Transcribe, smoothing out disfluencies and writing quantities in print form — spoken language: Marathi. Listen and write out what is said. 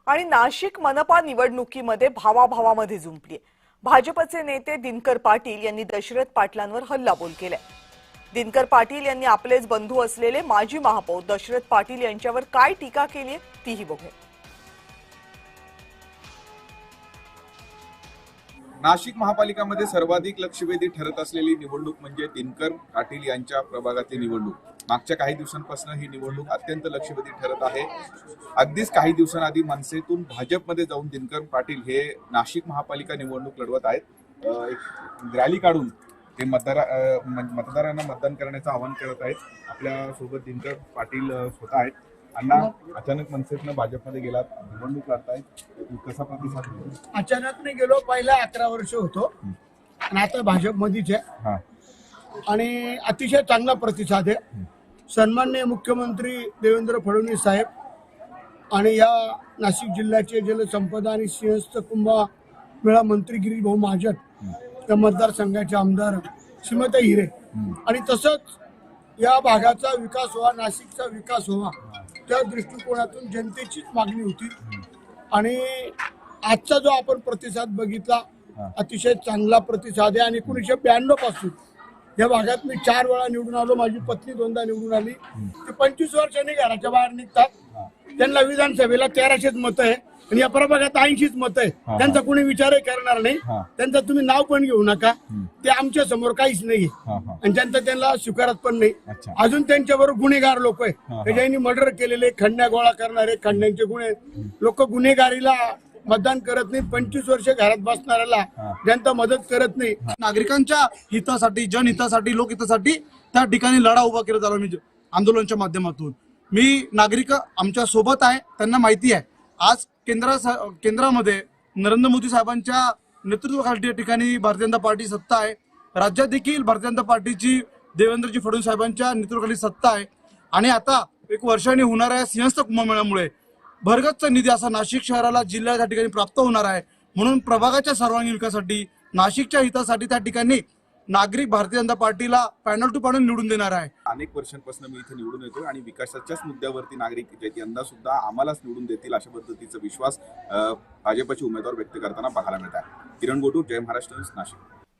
आणि नाशिक मनपा निवडणुकीमध्ये भावाभावामध्ये जुंपली। भाजपचे नेते दिनकर पाटील यांनी दशरथ पाटलांवर हल्लाबोल केलाय। दिनकर पाटील यांनी आपलेच बंधू असलेले माजी महापौर दशरथ पाटील यांच्यावर काय टीका केली तीही बघूया। नाशिक महापालिकामध्ये सर्वाधिक लक्षवेधी ठरत असलेली निवडणूक म्हणजे दिनकर पाटील यांच्या प्रभागातील निवडणूक। मागच्या काही दिवसांपासून ही निवडणूक अत्यंत लक्षवेधी ठरत आहे। अगदीच काही दिवसांआधी मनसेतून भाजपमध्ये जाऊन दिनकर पाटील हे नाशिक महापालिका निवडणूक लढवत आहेत। एक रॅली काढून ते मतदारांना मतदान करण्याचं आवाहन करत आहेत। आपल्या सोबत दिनकर पाटील स्वतः आहेत। अण्णा, अचानक मनसेतनं भाजपमध्ये गेलात, निवडणूक लढतायत, कसा प्रतिसाद? अचानक नाही गेलो, पहिला 11 वर्ष होतो आणि आता भाजपमध्येच आहे आणि अतिशय चांगला प्रतिसाद आहे। सन्माननीय मुख्यमंत्री देवेंद्र फडणवीस साहेब आणि या नाशिक जिल्ह्याचे जलसंपदा आणि सिंहस्थ कुंभमेळा मंत्री गिरीश भाऊ महाजन, त्या मतदारसंघाचे आमदार श्रीमती हिरे आणि तसंच या भागाचा विकास व्हावा, नाशिकचा विकास व्हावा त्या दृष्टिकोनातून जनतेचीच मागणी होती आणि आजचा जो आपण प्रतिसाद बघितला अतिशय चांगला प्रतिसाद आहे। आणि 1992 पासून या भागात मी 4 वेळा निवडून आलो, माझी पत्नी 2दा निवडून आली। ते 25 वर्षांनी घराच्या बाहेर निघतात, त्यांना विधानसभेला 1300 मतं आहे आणि या प्रभागात 80 मतं आहे। त्यांचा कोणी विचारही करणार नाही, त्यांचं तुम्ही नाव पण घेऊ नका, ते आमच्या समोर काहीच नाही आणि जनता त्यांना स्वीकारत पण नाही। अजून त्यांच्याबरोबर गुन्हेगार लोक आहे, ज्यांनी मर्डर केलेले, खंड्या गोळा करणारे, खंड्यांचे गुन्हे लोक, गुन्हेगारीला मतदान करत नाही। 25 वर्ष घरात बसणाऱ्याला जनता मदत करत नाही। नागरिकांच्या हितासाठी, जनहितासाठी, लोकहितासाठी त्या ठिकाणी लढा उभा केला झाला। मी आंदोलनाच्या माध्यमातून मी नागरिक आमच्या सोबत आहे, त्यांना माहिती आहे आज केंद्रामध्ये नरेंद्र मोदी साहेबांच्या नेतृत्वाखाली या ठिकाणी भारतीय जनता पार्टी सत्ता आहे। राज्यात देखील भारतीय जनता पार्टीची देवेंद्रजी फडणवीस साहेबांच्या नेतृत्वाखाली सत्ता आहे आणि आता 1 वर्षाने होणाऱ्या सिंहस्थ कुंभमेळ्यामुळे भरगच्च निधी असा नाशिक शहराला, जिल्ह्याला त्या ठिकाणी प्राप्त होणार आहे। म्हणून प्रभागाच्या सर्वांगीण विकासासाठी, नाशिकच्या हितासाठी त्या ठिकाणी नागरिक भारतीय जनता पार्टीला पॅनल टू पॅनल निवडून देणार आहे। अनेक वर्षांपासून मी इथे निवडून येतो आणि विकासाच्याच मुद्द्यावरती नागरिक यंदा सुद्धा आम्हालाच निवडून देतील अशा पद्धतीचा विश्वास भाजपचे उमेदवार व्यक्त करताना पाहायला मिळत आहे। किरण गोटू, जय महाराष्ट्र, नाशिक।